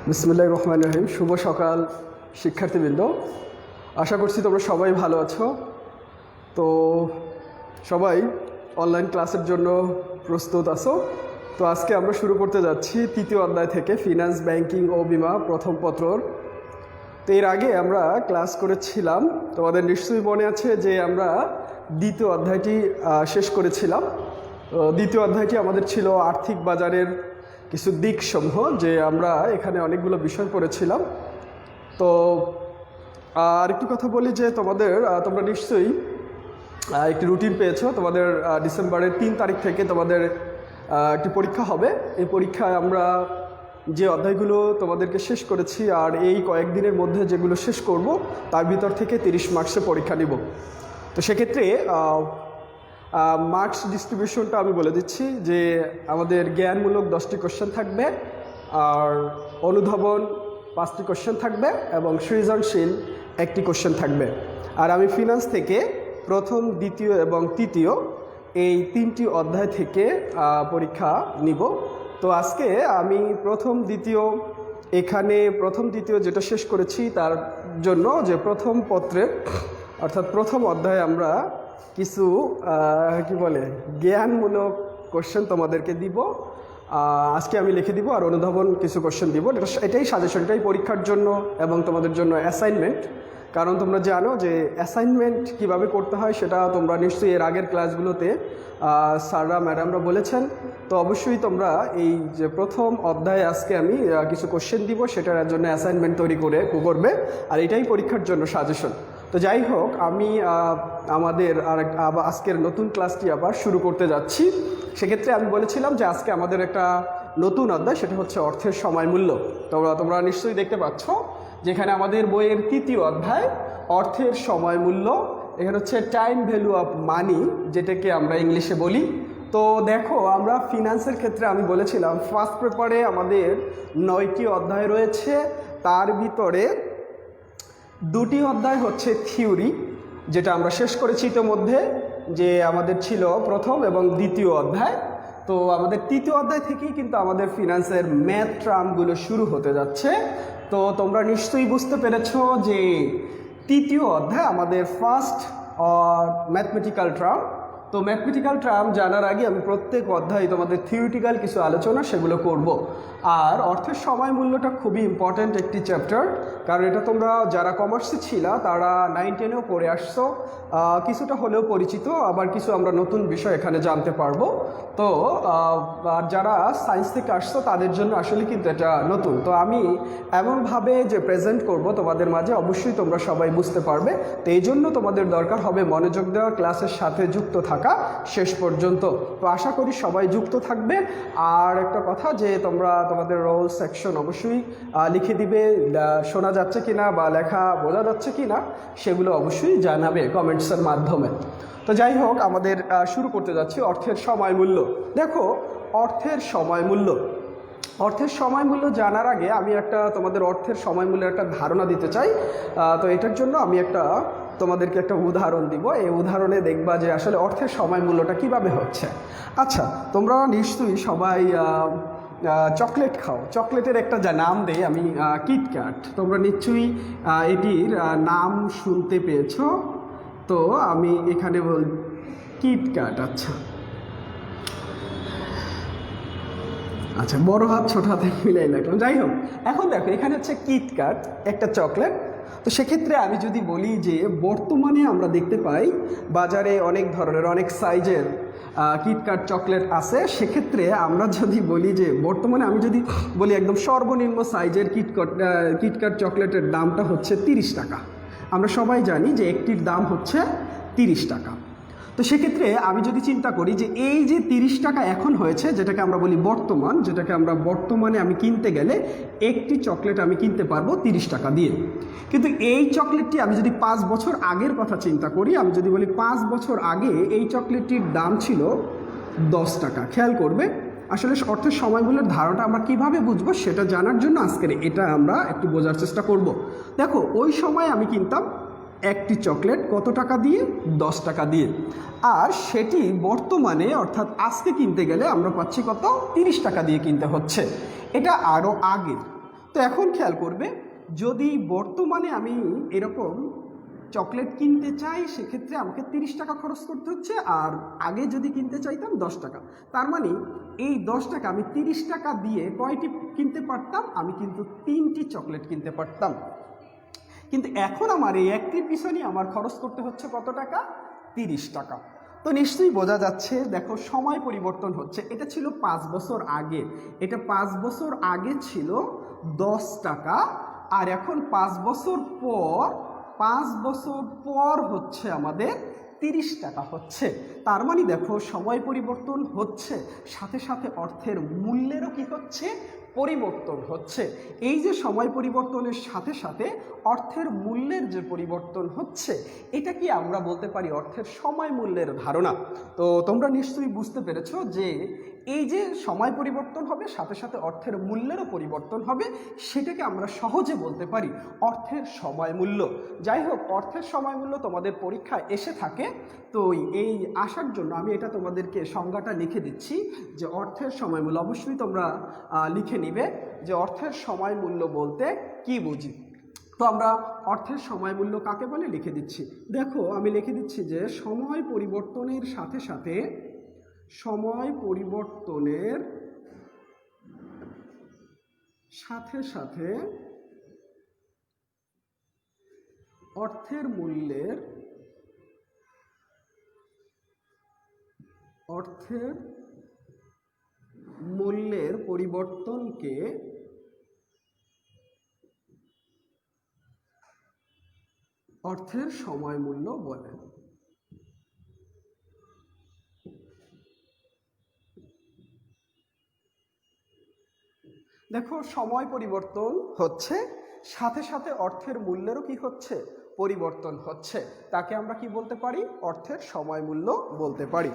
বিসমিল্লাহির রহমানির রহিম। শুভ সকাল শিক্ষার্থীবৃন্দ, আশা করছি তোমরা সবাই ভালো আছো। তো সবাই অনলাইন ক্লাসের জন্য প্রস্তুত আছো। তো আজকে আমরা শুরু করতে যাচ্ছি তৃতীয় অধ্যায় থেকে ফিনান্স, ব্যাংকিং ও বিমা প্রথম পত্রর। তো এর আগে আমরা ক্লাস করেছিলাম, তোমাদের নিশ্চয়ই মনে আছে যে আমরা দ্বিতীয় অধ্যায়টি শেষ করেছিলাম। দ্বিতীয় অধ্যায়টি আমাদের ছিল আর্থিক বাজারের কিছু দিকসমূহ, যে আমরা এখানে অনেকগুলো বিষয় পড়েছিলাম। তো আর একটু কথা বলি যে তোমরা নিশ্চয়ই একটি রুটিন পেয়েছো। তোমাদের ডিসেম্বরের 3 তারিখ থেকে তোমাদের একটি পরীক্ষা হবে। এই পরীক্ষায় আমরা যে অধ্যায়গুলো তোমাদেরকে শেষ করেছি আর এই কয়েকদিনের মধ্যে যেগুলো শেষ করব তার ভিতর থেকে 30 মার্কসের পরীক্ষা নিব। তো সেক্ষেত্রে মার্কস ডিস্ট্রিবিউশনটা আমি বলে দিচ্ছি যে আমাদের জ্ঞানমূলক 10টি কোশ্চেন থাকবে, আর অনুধাবন 5টি কোশ্চেন থাকবে এবং সৃজনশীল 1টি কোশ্চেন থাকবে। আর আমি ফিনান্স থেকে প্রথম, দ্বিতীয় এবং তৃতীয় এই 3টি অধ্যায় থেকে পরীক্ষা নিব। তো আজকে আমি প্রথম, দ্বিতীয় যেটা শেষ করেছি তার জন্য যে প্রথম পত্রের অর্থাৎ প্রথম অধ্যায়ে আমরা কিছু জ্ঞানমূলক কোশ্চেন তোমাদেরকে দিব। আজকে আমি লিখে দিব আর অনুধাবন কিছু কোশ্চেন দিব। এটাই সাজেশন, এটাই পরীক্ষার জন্য এবং তোমাদের জন্য অ্যাসাইনমেন্ট। কারণ তোমরা জানো যে অ্যাসাইনমেন্ট কিভাবে করতে হয় সেটা তোমরা নিশ্চয়ই এর আগের ক্লাসগুলোতে স্যাররা, ম্যাডামরা বলেছেন। তো অবশ্যই তোমরা এই যে প্রথম অধ্যায়ে আজকে আমি কিছু কোশ্চেন দিব, সেটার জন্য অ্যাসাইনমেন্ট তৈরি করবে, আর এটাই পরীক্ষার জন্য সাজেশন। তো যাই হোক, আমি আমাদের আজকের নতুন ক্লাসটি আবার শুরু করতে যাচ্ছি। সেক্ষেত্রে আমি বলেছিলাম যে আজকে আমাদের একটা নতুন অধ্যায়, সেটা হচ্ছে অর্থের সময় মূল্য। তোমরা নিশ্চয়ই দেখতে পাচ্ছ যেখানে আমাদের বইয়ের তৃতীয় অধ্যায় অর্থের সময় মূল্য। এখানে হচ্ছে টাইম ভ্যালু অফ মানি, যেটাকে আমরা ইংলিশে বলি। তো দেখো, আমরা ফিনান্সের ক্ষেত্রে আমি বলেছিলাম ফার্স্ট পেপারে আমাদের 9টি অধ্যায় রয়েছে। তার ভিতরে 2টি অধ্যায় হচ্ছে থিওরি, যেটা আমরা শেষ করেছি ইতিমধ্যে, যে আমাদের ছিল প্রথম এবং দ্বিতীয় অধ্যায়। তো আমাদের তৃতীয় অধ্যায় থেকেই কিন্তু আমাদের ফিনান্সের ম্যাথ টার্মগুলো শুরু হতে যাচ্ছে। তো তোমরা নিশ্চয়ই বুঝতে পেরেছো যে তৃতীয় অধ্যায় আমাদের ফার্স্ট ম্যাথমেটিক্যাল টার্ম। তো ম্যাথমেটিক্যাল টার্ম জানার আগে আমি প্রত্যেক অধ্যায়ে তোমাদের থিওরিটিক্যাল কিছু আলোচনা সেগুলো করব। আর অর্থের সময় মূল্যটা খুবই ইম্পর্ট্যান্ট একটি চ্যাপ্টার, কারণ এটা তোমরা যারা কমার্সে ছিলা তারা 9-10-এও পড়ে আসছো, কিছুটা হলেও পরিচিত, আবার কিছু আমরা নতুন বিষয় এখানে জানতে পারবো। তো আর যারা সায়েন্স থেকে আসছো তাদের জন্য আসলে কিন্তু এটা নতুন। তো আমি এমনভাবে যে প্রেজেন্ট করব তোমাদের মাঝে, অবশ্যই তোমরা সবাই বুঝতে পারবে। তো এই জন্য তোমাদের দরকার হবে মনোযোগ দেওয়া, ক্লাসের সাথে যুক্ত থাকা শেষ পর্যন্ত। তো আশা করি সবাই যুক্ত থাকবে। আর একটা কথা, যে তোমরা তোমাদের রোল সেকশন অবশ্যই লিখে দিবে, শোনা যাচ্ছে কিনা বা লেখা বোঝা যাচ্ছে কিনা সেগুলো অবশ্যই জানাবে কমেন্টসের মাধ্যমে। তো যাই হোক, আমাদের শুরু করতে যাচ্ছি অর্থের সময় মূল্য। দেখো, অর্থের সময় মূল্য জানার আগে আমি তোমাদের অর্থের সময় মূল্যের একটা ধারণা দিতে চাই। তো এটার জন্য আমি তোমাদেরকে একটা উদাহরণ দিব। এই উদাহরণে দেখবা যে আসলে অর্থের সময় মূল্যটা কিভাবে হচ্ছে। আচ্ছা, তোমরা নিশ্চয়ই সবাই চকলেট খাও। চকলেটের একটা যা নাম দেই আমি, কিটক্যাট। তোমরা নিশ্চয়ই এটির নাম শুনতে পেয়েছো। তো আমি এখানে কিটক্যাট। আচ্ছা, বড় হাত ছোট হাতে মিলাই লাগলাম। যাই হোক, এখন দেখো এখানে হচ্ছে কিটক্যাট একটা চকলেট। তো সেক্ষেত্রে আমি যদি বলি যে বর্তমানে আমরা দেখতে পাই বাজারে অনেক ধরনের, অনেক সাইজের কিটক্যাট চকলেট আছে। সেক্ষেত্রে আমরা যদি বলি যে বর্তমানে, আমি যদি বলি একদম সর্বনিম্ন সাইজের কিটক্যাট চকলেটের দামটা হচ্ছে 30 টাকা। আমরা সবাই জানি যে একটির দাম হচ্ছে 30 টাকা। তো সেক্ষেত্রে আমি যদি চিন্তা করি যে এই যে 30 টাকা এখন হয়েছে, যেটাকে আমরা বলি বর্তমান, বর্তমানে আমি কিনতে গেলে একটি চকলেট আমি কিনতে পারবো 30 টাকা দিয়ে। কিন্তু এই চকলেটটি আমি যদি 5 বছর আগের কথা চিন্তা করি, আমি যদি বলি 5 বছর আগে এই চকলেটটির দাম ছিল 10 টাকা। খেয়াল করবে, আসলে অর্থের সময় মূল্যের ধারণা আমরা কিভাবে বুঝবো সেটা জানার জন্য আজকের এটা আমরা একটু বোঝার চেষ্টা করব। দেখো, ওই সময় আমি কিনতাম একটি চকলেট কত টাকা দিয়ে? 10 টাকা দিয়ে। আর সেটি বর্তমানে অর্থাৎ আজকে কিনতে গেলে আমরা পাচ্ছি কত? 30 টাকা দিয়ে কিনতে হচ্ছে। এটা আরও আগের। তো এখন খেয়াল করবে, যদি বর্তমানে আমি এরকম চকলেট কিনতে চাই সেক্ষেত্রে আমাকে 30 টাকা খরচ করতে হচ্ছে, আর আগে যদি কিনতে চাইতাম 10 টাকা। তার মানে এই 10 টাকা আমি 30 টাকা দিয়ে কয়টি কিনতে পারতাম? আমি কিন্তু 3টি চকলেট কিনতে পারতাম। কিন্তু এখন আমার এই একটির পিছনে আমার খরচ করতে হচ্ছে কত টাকা? 30 টাকা। তো নিশ্চয়ই বোঝা যাচ্ছে, দেখো সময় পরিবর্তন হচ্ছে। এটা ছিল 5 বছর আগে, এটা 5 বছর আগে ছিল 10 টাকা, আর এখন 5 বছর পর হচ্ছে আমাদের 30 টাকা হচ্ছে। তার মানে দেখো সময় পরিবর্তন হচ্ছে, সাথে সাথে অর্থের মূল্যেরও কি হচ্ছে? পরিবর্তন হচ্ছে। এই যে সময় পরিবর্তনের সাথে সাথে অর্থের মূল্যের যে পরিবর্তন হচ্ছে, এটা কি আমরা বলতে পারি অর্থের সময় মূল্যের ধারণা। তো তোমরা নিশ্চয়ই বুঝতে পেরেছো যে এই যে সময় পরিবর্তন হবে, সাথে সাথে অর্থের মূল্যেরও পরিবর্তন হবে, সেটাকে আমরা সহজে বলতে পারি অর্থের সময় মূল্য। যাই হোক, অর্থের সময় মূল্য তোমাদের পরীক্ষায় এসে থাকে, তো এই আসার জন্য আমি এটা তোমাদেরকে সংজ্ঞাটা লিখে দিচ্ছি যে অর্থের সময় মূল্য অবশ্যই তোমরা লিখে নিবে যে অর্থের সময় মূল্য বলতে কি বুঝি। তো আমরা অর্থের সময় মূল্য কাকে বলে লিখে দিচ্ছি। দেখো আমি লিখে দিচ্ছি যে সময় পরিবর্তনের সাথে সাথে অর্থের মূল্যের পরিবর্তনকে অর্থের সময় মূল্য বলে। দেখো সময় পরিবর্তন হচ্ছে, সাথে সাথে অর্থের মূল্যেরও কি হচ্ছে? পরিবর্তন হচ্ছে। তাকে আমরা কি বলতে পারি? অর্থের সময় মূল্য বলতে পারি।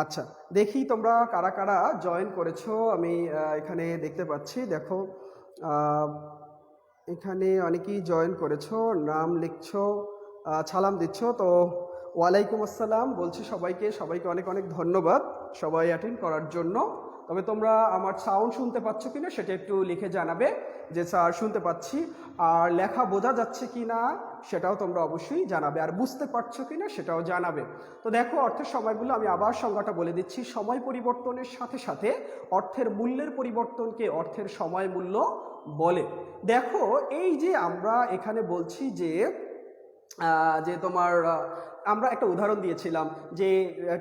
আচ্ছা, দেখি তোমরা কারা কারা জয়েন করেছো। আমি এখানে দেখতে পাচ্ছি, দেখো এখানে অনেকেই জয়েন করেছো, নাম লিখছো, সালাম দিচ্ছ। তো ওয়ালাইকুম আসসালাম বলছি সবাইকে অনেক অনেক ধন্যবাদ সবাই অ্যাটেন্ড করার জন্য। তবে তোমরা আমার সাউন্ড শুনতে পাচ্ছ কিনা সেটা একটু লিখে জানাবে যে স্যার শুনতে পাচ্ছি, আর লেখা বোঝা যাচ্ছে কিনা সেটাও তোমরা অবশ্যই জানাবে, আর বুঝতে পারছো কিনা সেটাও জানাবে। তো দেখো অর্থের সময়গুলো আমি আবার সংজ্ঞাটা বলে দিচ্ছি। সময় পরিবর্তনের সাথে সাথে অর্থের মূল্যের পরিবর্তনকে অর্থের সময় মূল্য বলে। দেখো এই যে আমরা এখানে বলছি যে তোমার আমরা একটা উদাহরণ দিয়েছিলাম যে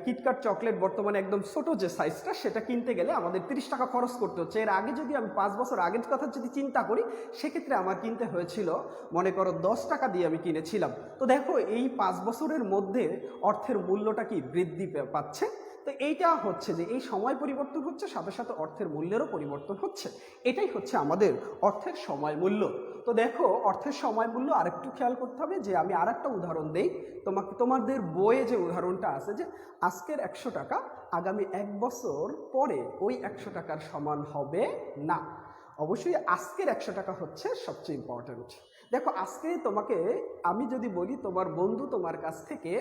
কিটক্যাট চকলেট বর্তমানে একদম ছোট যে সাইজটা, সেটা কিনতে গেলে আমাদের 30 টাকা খরচ করতে হচ্ছে। এর আগে যদি আমি 5 বছর আগের কথা যদি চিন্তা করি, সেক্ষেত্রে আমার কিনতে হয়েছিল মনে করো 10 টাকা দিয়ে আমি কিনেছিলাম। তো দেখো এই 5 বছরের মধ্যে অর্থের মূল্যটা কি বৃদ্ধি পাচ্ছে। তো এইটা হচ্ছে যে এই সময় পরিবর্তন হচ্ছে, সাথে সাথে অর্থের মূল্যেরও পরিবর্তন হচ্ছে। এটাই হচ্ছে আমাদের অর্থের সময় মূল্য। তো দেখো অর্থের সময় মূল্য আরেকটু খেয়াল করতে হবে যে আমি আরেকটা উদাহরণ দেই তোমাদের বইয়ে যে উদাহরণটা আছে যে আজকের 100 টাকা আগামী 1 বছর পরে ওই 100 টাকার সমান হবে না। অবশ্যই আজকের 100 টাকা হচ্ছে সবচেয়ে ইম্পর্ট্যান্ট। দেখো আজকে তোমাকে আমি যদি বলি তোমার বন্ধু তোমার কাছ থেকে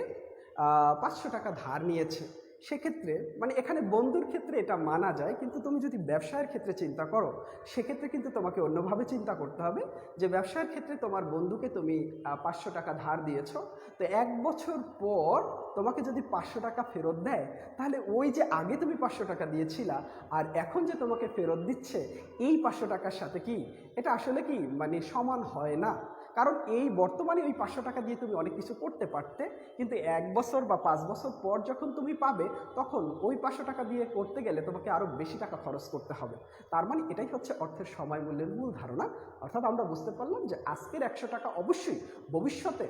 500 টাকা ধার নিয়েছে, সেক্ষেত্রে মানে এখানে বন্ধুর ক্ষেত্রে এটা মানা যায়, কিন্তু তুমি যদি ব্যবসায়ের ক্ষেত্রে চিন্তা করো সেক্ষেত্রে কিন্তু তোমাকে অন্যভাবে চিন্তা করতে হবে যে ব্যবসায়ের ক্ষেত্রে তোমার বন্ধুকে তুমি 500 টাকা ধার দিয়েছো, তো 1 বছর পর তোমাকে যদি 500 টাকা ফেরত দেয়, তাহলে ওই যে আগে তুমি 500 টাকা দিয়েছিলা আর এখন যে তোমাকে ফেরত দিচ্ছে এই 500 টাকার সাথে কি এটা আসলে কি মানে সমান হয় না। কারণ এই বর্তমানে ওই 500 টাকা দিয়ে তুমি অনেক কিছু করতে পারতে, কিন্তু 1 বছর বা 5 বছর পর যখন তুমি পাবে তখন ওই 500 টাকা দিয়ে করতে গেলে তোমাকে আরও বেশি টাকা খরচ করতে হবে। তার মানে এটাই হচ্ছে অর্থের সময় মূল্যের মূল ধারণা। অর্থাৎ আমরা বুঝতে পারলাম যে আজকের 100 টাকা অবশ্যই ভবিষ্যতে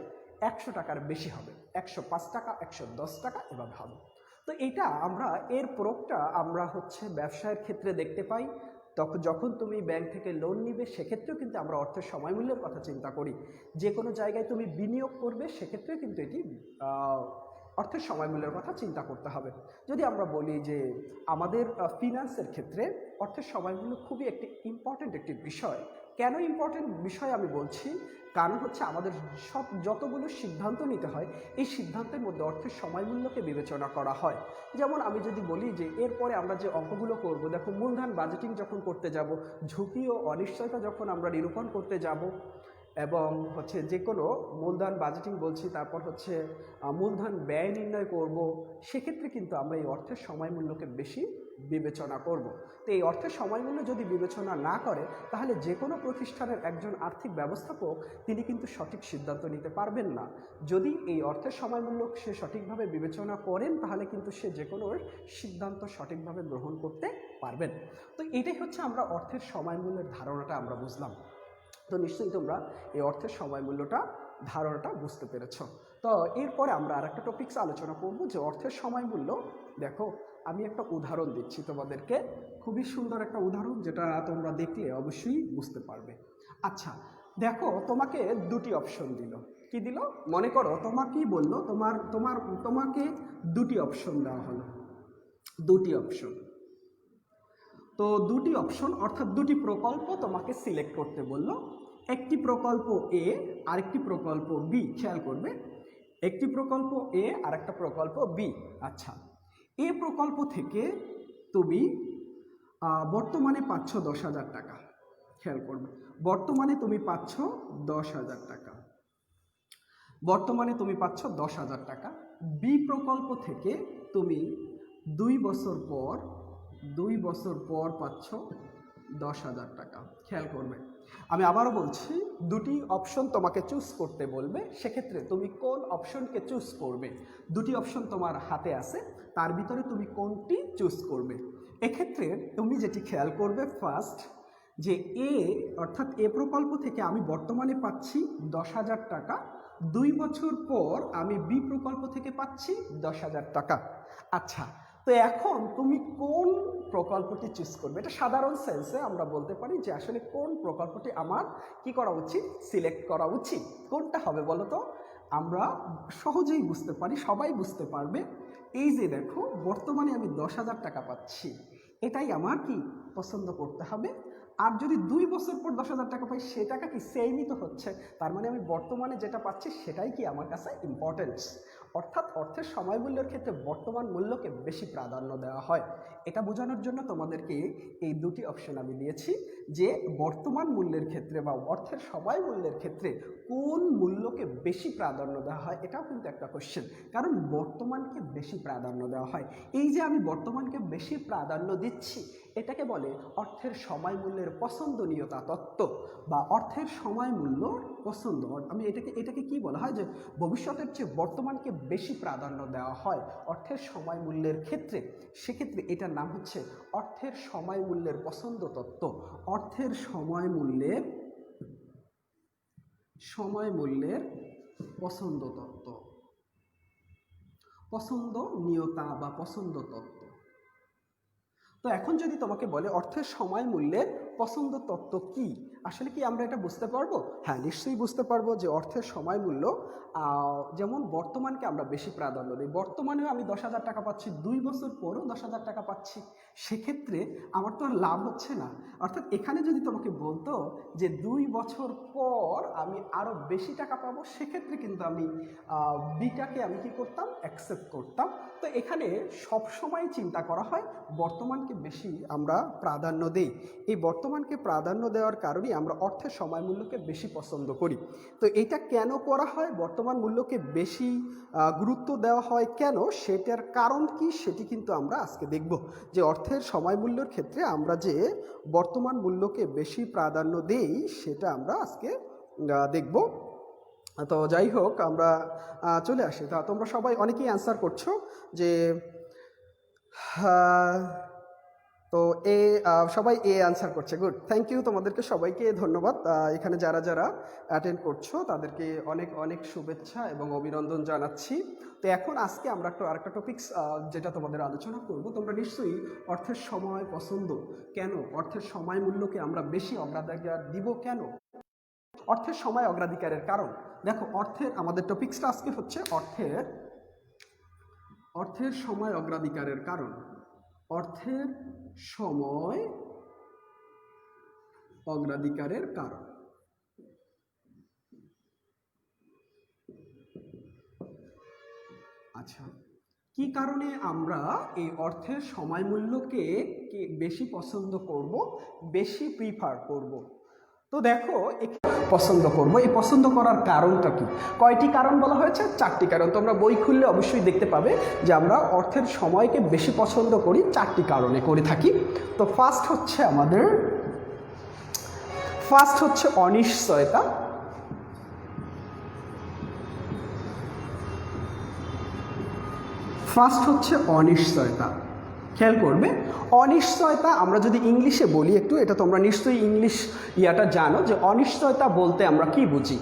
100 টাকার বেশি হবে, 105 টাকা 110 টাকা এভাবে হবে। তো এটা আমরা এর প্রয়োগটা আমরা হচ্ছে ব্যবসায়ের ক্ষেত্রে দেখতে পাই। তখন যখন তুমি ব্যাংক থেকে লোন নিবে সেক্ষেত্রেও কিন্তু আমরা অর্থের সময় মূল্যের কথা চিন্তা করি। যে কোনো জায়গায় তুমি বিনিয়োগ করবে সেক্ষেত্রেও কিন্তু এটি অর্থের সময় মূল্যের কথা চিন্তা করতে হবে। যদি আমরা বলি যে আমাদের ফিনান্সের ক্ষেত্রে অর্থের সময় মূল্য খুবই একটি ইম্পর্ট্যান্ট একটি বিষয়, কেন ইম্পর্টেন্ট বিষয় আমি বলছি, কারণ হচ্ছে আমাদের সব যতগুলো সিদ্ধান্ত নিতে হয় এই সিদ্ধান্তের মধ্যে অর্থের সময়মূল্যকে বিবেচনা করা হয়। যেমন আমি যদি বলি যে এরপরে আমরা যে অঙ্কগুলো করব, দেখো মূলধন বাজেটিং যখন করতে যাব, ঝুঁকি ও অনিশ্চয়তা যখন আমরা নিরূপণ করতে যাব, এবং হচ্ছে যে কোনো মূলধন বাজেটিং বলছি, তারপর হচ্ছে মূলধন ব্যয় নির্ণয় করব, সেক্ষেত্রে কিন্তু আমরা এই অর্থের সময়মূল্যকে বেশি বিবেচনা করব। তো এই অর্থের সময়মূল্য যদি বিবেচনা না করে তাহলে যে কোনো প্রতিষ্ঠানের একজন আর্থিক ব্যবস্থাপক তিনি কিন্তু সঠিক সিদ্ধান্ত নিতে পারবেন না। যদি এই অর্থের সময়মূল্য সে সঠিকভাবে বিবেচনা করেন তাহলে কিন্তু সে যে কোনো সিদ্ধান্ত সঠিকভাবে গ্রহণ করতে পারবেন। তো এটাই হচ্ছে আমরা অর্থের সময়মূল্যের ধারণাটা আমরা বুঝলাম। তো নিশ্চয়ই তোমরা এই অর্থের সময়মূল্যটা ধারণাটা বুঝতে পেরেছ। তো এরপরে আমরা আরেকটা টপিকস আলোচনা করব যে অর্থের সময়মূল্য। দেখো আমি একটা উদাহরণ দিচ্ছি তোমাদেরকে, খুবই সুন্দর একটা উদাহরণ, যেটা তোমরা দেখলে অবশ্যই বুঝতে পারবে। আচ্ছা দেখো, তোমাকে দুটি অপশন দিল। কি দিল? মনে করো তোমাকেই বললো তোমাকে দুটি অপশন দেওয়া হলো, দুটি অপশন। তো দুটি অপশন অর্থাৎ দুটি প্রকল্প তোমাকে সিলেক্ট করতে বলল। একটি প্রকল্প এ আরেকটি প্রকল্প বি। খেয়াল করবে, একটি প্রকল্প এ আর একটা প্রকল্প বি। আচ্ছা, এ প্রকল্প থেকে তুমি বর্তমানে পাচ্ছ 10,000 টাকা। খেয়াল করবে, বর্তমানে তুমি পাচ্ছ 10,000 টাকা, বর্তমানে তুমি পাচ্ছ 10,000 টাকা। বি প্রকল্প থেকে তুমি 2 বছর পর পাচ্ছ 10,000 টাকা। খেয়াল করবে, আমি আবারও বলছি, দুটি অপশন তোমাকে চুজ করতে বলবে, সেক্ষেত্রে তুমি কোন অপশনকে চুজ করবে? দুটি অপশন তোমার হাতে আছে, তার ভিতরে তুমি কোনটি চুজ করবে? এক্ষেত্রে তুমি যেটি খেয়াল করবে, ফার্স্ট যে এ অর্থাৎ এ প্রকল্প থেকে আমি বর্তমানে পাচ্ছি 10,000 টাকা, 2 বছর পর আমি বি প্রকল্প থেকে পাচ্ছি 10,000 টাকা। আচ্ছা, তো এখন তুমি কোন প্রকল্পটি চুজ করবে? এটা সাধারণ সেন্সে আমরা বলতে পারি যে আসলে কোন প্রকল্পটি আমার কি করা উচিত, সিলেক্ট করা উচিত। কোনটা হবে বলো তো? আমরা সহজেই বুঝতে পারি, সবাই বুঝতে পারবে। এই যে দেখো, বর্তমানে আমি 10,000 টাকা পাচ্ছি, এটাই আমার কি পছন্দ করতে হবে। আর যদি 2 বছর পর 10,000 টাকা পাই, সে টাকা কি সেমই তো হচ্ছে, তার মানে আমি বর্তমানে যেটা পাচ্ছি সেটাই কি আমার কাছে ইম্পর্টেন্স। অর্থাৎ অর্থের সময়মূল্যের ক্ষেত্রে বর্তমান মূল্যকে বেশি প্রাধান্য দেওয়া হয়। এটা বোঝানোর জন্য তোমাদেরকে এই দুটি অপশন আমি দিয়েছি, যে বর্তমান মূল্যের ক্ষেত্রে বা অর্থের সময়মূল্যের ক্ষেত্রে কোন মূল্যকে বেশি প্রাধান্য দেওয়া হয়, এটাও কিন্তু একটা কোশ্চেন। কারণ বর্তমানকে বেশি প্রাধান্য দেওয়া হয়। এই যে আমি বর্তমানকে বেশি প্রাধান্য দিচ্ছি, এটাকে বলে অর্থের সময়মূল্যের পছন্দনীয়তা তত্ত্ব বা অর্থের সময়মূল্য পছন্দ। আমি এটাকে কি বলা হয়, যে ভবিষ্যতের চেয়ে বর্তমানকে বেশি প্রাধান্য দেওয়া হয় অর্থের সময়মূল্যের ক্ষেত্রে। সেক্ষেত্রে এটার নাম হচ্ছে অর্থের সময়মূল্যের পছন্দ তত্ত্ব। অর্থের সময়মূল্যের পছন্দ তত্ত্ব, পছন্দনীয়তা বা পছন্দ তত্ত্ব। তো এখন যদি তোমাকে বলে অর্থের সময়মূল্যের পছন্দ তত্ত্ব কি, আসলে কি আমরা এটা বুঝতে পারবো? হ্যাঁ, নিশ্চয়ই বুঝতে পারবো যে অর্থের সময়মূল্য, যেমন বর্তমানকে আমরা বেশি প্রাধান্য দিই। বর্তমানেও আমি 10,000 টাকা পাচ্ছি, 2 বছর পরও 10,000 টাকা পাচ্ছি, সেক্ষেত্রে আমার তো আর লাভ হচ্ছে না। অর্থাৎ এখানে যদি তোমাকে বলতো যে 2 বছর পর আমি আরও বেশি টাকা পাবো, সেক্ষেত্রে কিন্তু আমি বিটাকে আমি কি করতাম, অ্যাকসেপ্ট করতাম। তো এখানে সবসময় চিন্তা করা হয় বর্তমানকে বেশি আমরা প্রাধান্য দেই। এই বর্তমানকে প্রাধান্য দেওয়ার কারণেই আমরা অর্থের সময়মূল্যকে বেশি পছন্দ করি। তো এটা কেন করা হয়, বর্তমান মূল্যকে বেশি গুরুত্ব দেওয়া হয় কেন, সেটার কারণ কি, সেটি কিন্তু আমরা আজকে দেখব। যে অর্থের সময়মূল্যের ক্ষেত্রে আমরা যে বর্তমান মূল্যকে বেশি প্রাধান্য দেই, সেটা আমরা আজকে দেখব। তো যাই হোক, আমরা চলে আসি। তা তোমরা সবাই অনেকেই অ্যান্সার করছো যে তো সবাই অ্যান্সার করছে। গুড, থ্যাংক ইউ, তোমাদেরকে সবাইকে ধন্যবাদ। এখানে যারা যারা অ্যাটেন্ড করছো তাদেরকে অনেক অনেক শুভেচ্ছা এবং অভিনন্দন জানাচ্ছি। তো এখন আজকে আমরা আরেকটা টপিকস যেটা তোমাদের আলোচনা করব। তোমরা নিশ্চয়ই অর্থের সময় পছন্দ কেন, অর্থের সময় মূল্যকে আমরা বেশি অগ্রাধিকার দিব কেন, অর্থের সময় অগ্রাধিকারের কারণ। দেখো, আমাদের টপিকসটা আজকে হচ্ছে অর্থের সময় অগ্রাধিকারের কারণ। অর্থের সময় অগ্রাধিকারের কারণ। আচ্ছা, কি কারণে আমরা এই অর্থের সময় মূল্যকে বেশি পছন্দ করব, বেশি প্রিফার করব? তো দেখো, পছন্দ করব, এই পছন্দ করার কারণটা কি? কয়টি কারণ বলা হয়েছে? 4টি কারণ। তোমরা বই খুললে অবশ্যই দেখতে পাবে যে আমরা অর্থের সময়কে বেশি পছন্দ করি 4টি কারণে করে থাকি। তো ফার্স্ট হচ্ছে অনিশ্চয়তা। খেয়াল করবে, অনিশ্চয়তা আমরা যদি ইংলিশে বলি একটু, এটা তোমরা নিশ্চয়ই ইংলিশ ইয়াটা জানো যে অনিশ্চয়তা বলতে আমরা কি বুঝি।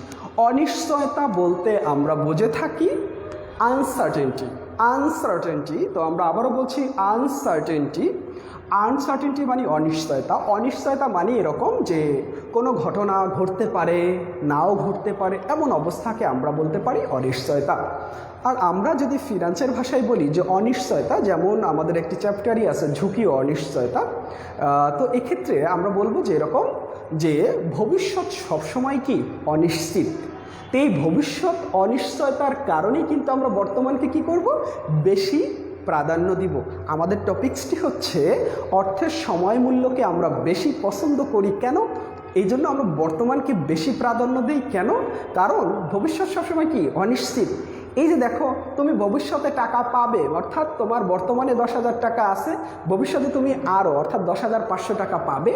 অনিশ্চয়তা বলতে আমরা বুঝে থাকি আনসার্টেনটি। তো আমরা আবারও বলছি আনসার্টেনটি মানে অনিশ্চয়তা মানে এরকম যে কোনো ঘটনা ঘটতে পারে, নাও ঘটতে পারে, এমন অবস্থাকে আমরা বলতে পারি অনিশ্চয়তা। আর আমরা যদি ফিনান্সের ভাষায় বলি যে অনিশ্চয়তা, যেমন আমাদের একটি চ্যাপ্টারই আছে ঝুঁকি ও অনিশ্চয়তা। তো এক্ষেত্রে আমরা বলবো যে এরকম যে ভবিষ্যৎ সবসময় কি অনিশ্চিত। তো এই ভবিষ্যৎ অনিশ্চয়তার কারণেই কিন্তু আমরা বর্তমানকে কি করব, বেশি প্রাধান্য দিব। আমাদের টপিকসটি হচ্ছে অর্থের সময় মূল্যকে আমরা বেশি পছন্দ করি কেন, এই জন্য আমরা বর্তমানকে বেশি প্রাধান্য দিই কেন, কারণ ভবিষ্যৎ সবসময় কি অনিশ্চিত। এই যে দেখো, তুমি ভবিষ্যতে টাকা পাবে, অর্থাৎ তোমার বর্তমানে 10,000 টাকা আছে, ভবিষ্যতে তুমি আরও অর্থাৎ 10,500 টাকা পাবে।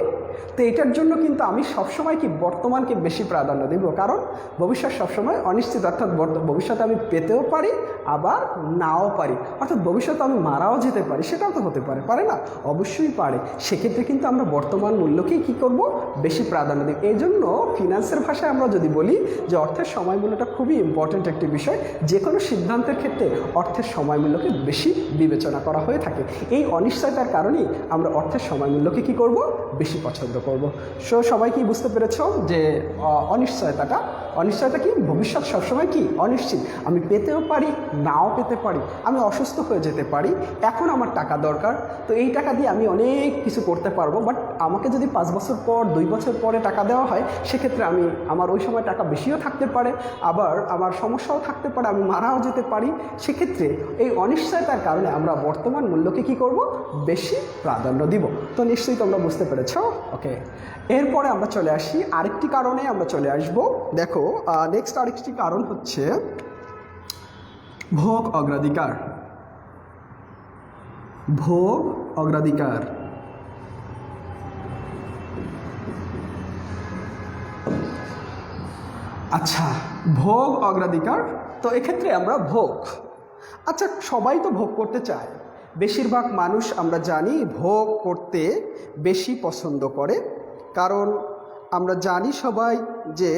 তো এটার জন্য কিন্তু আমি সবসময় কি বর্তমানকে বেশি প্রাধান্য দেব, কারণ ভবিষ্যৎ সবসময় অনিশ্চিত। অর্থাৎ ভবিষ্যতে আমি পেতেও পারি, আবার নাও পারি। অর্থাৎ ভবিষ্যতে আমি মারাও যেতে পারি, সেটাও তো হতে পারে না? অবশ্যই পারে। সেক্ষেত্রে কিন্তু আমরা বর্তমান মূল্যকেই কী করব, বেশি প্রাধান্য দিই। এই জন্য ফিনান্সের ভাষায় আমরা যদি বলি যে অর্থের সময় মূল্যটা খুবই ইম্পর্ট্যান্ট একটি বিষয়। যে কোনো সিদ্ধান্তের ক্ষেত্রে অর্থের সময় মূল্যকে বেশি বিবেচনা করা হয়ে থাকে। এই অনিশ্চয়তার কারণেই আমরা অর্থের সময় মূল্যকে কী করব, বেশি পছন্দ করব। সবাই কি বুঝতে পেরেছ যে অনিশ্চয়তা কি? ভবিষ্যৎ সবসময় কি অনিশ্চিত। আমি পেতেও পারি, নাও পেতে পারি, আমি অসুস্থ হয়ে যেতে পারি, এখন আমার টাকা দরকার, তো এই টাকা দিয়ে আমি অনেক কিছু করতে পারবো, বাট আমাকে যদি 5 বছর পর 2 বছর পরে টাকা দেওয়া হয়, সেক্ষেত্রে আমার ওই সময় টাকা বেশিও থাকতে পারে, আবার আমার সমস্যাও থাকতে পারে, আমি মারাও যেতে পারি। সেক্ষেত্রে এই অনিশ্চয়তার কারণে আমরা বর্তমান মূল্যকে কি করব, বেশি প্রাধান্য দিব। তো নিশ্চয়ই তোমরা বুঝতে পেরেছ। ওকে, এরপরে আমরা চলে আসি আরেকটি কারণে আমরা চলে আসব। দেখো, নেক্সট আরেকটি কারণ হচ্ছে ভোগ অগ্রাধিকার। আচ্ছা, ভোগ অগ্রাধিকার। তো এক্ষেত্রে আমরা আচ্ছা, সবাই তো ভোগ করতে চায়। বেশিরভাগ মানুষ আমরা জানি ভোগ করতে বেশি পছন্দ করে, কারণ আমরা জানি সবাই যে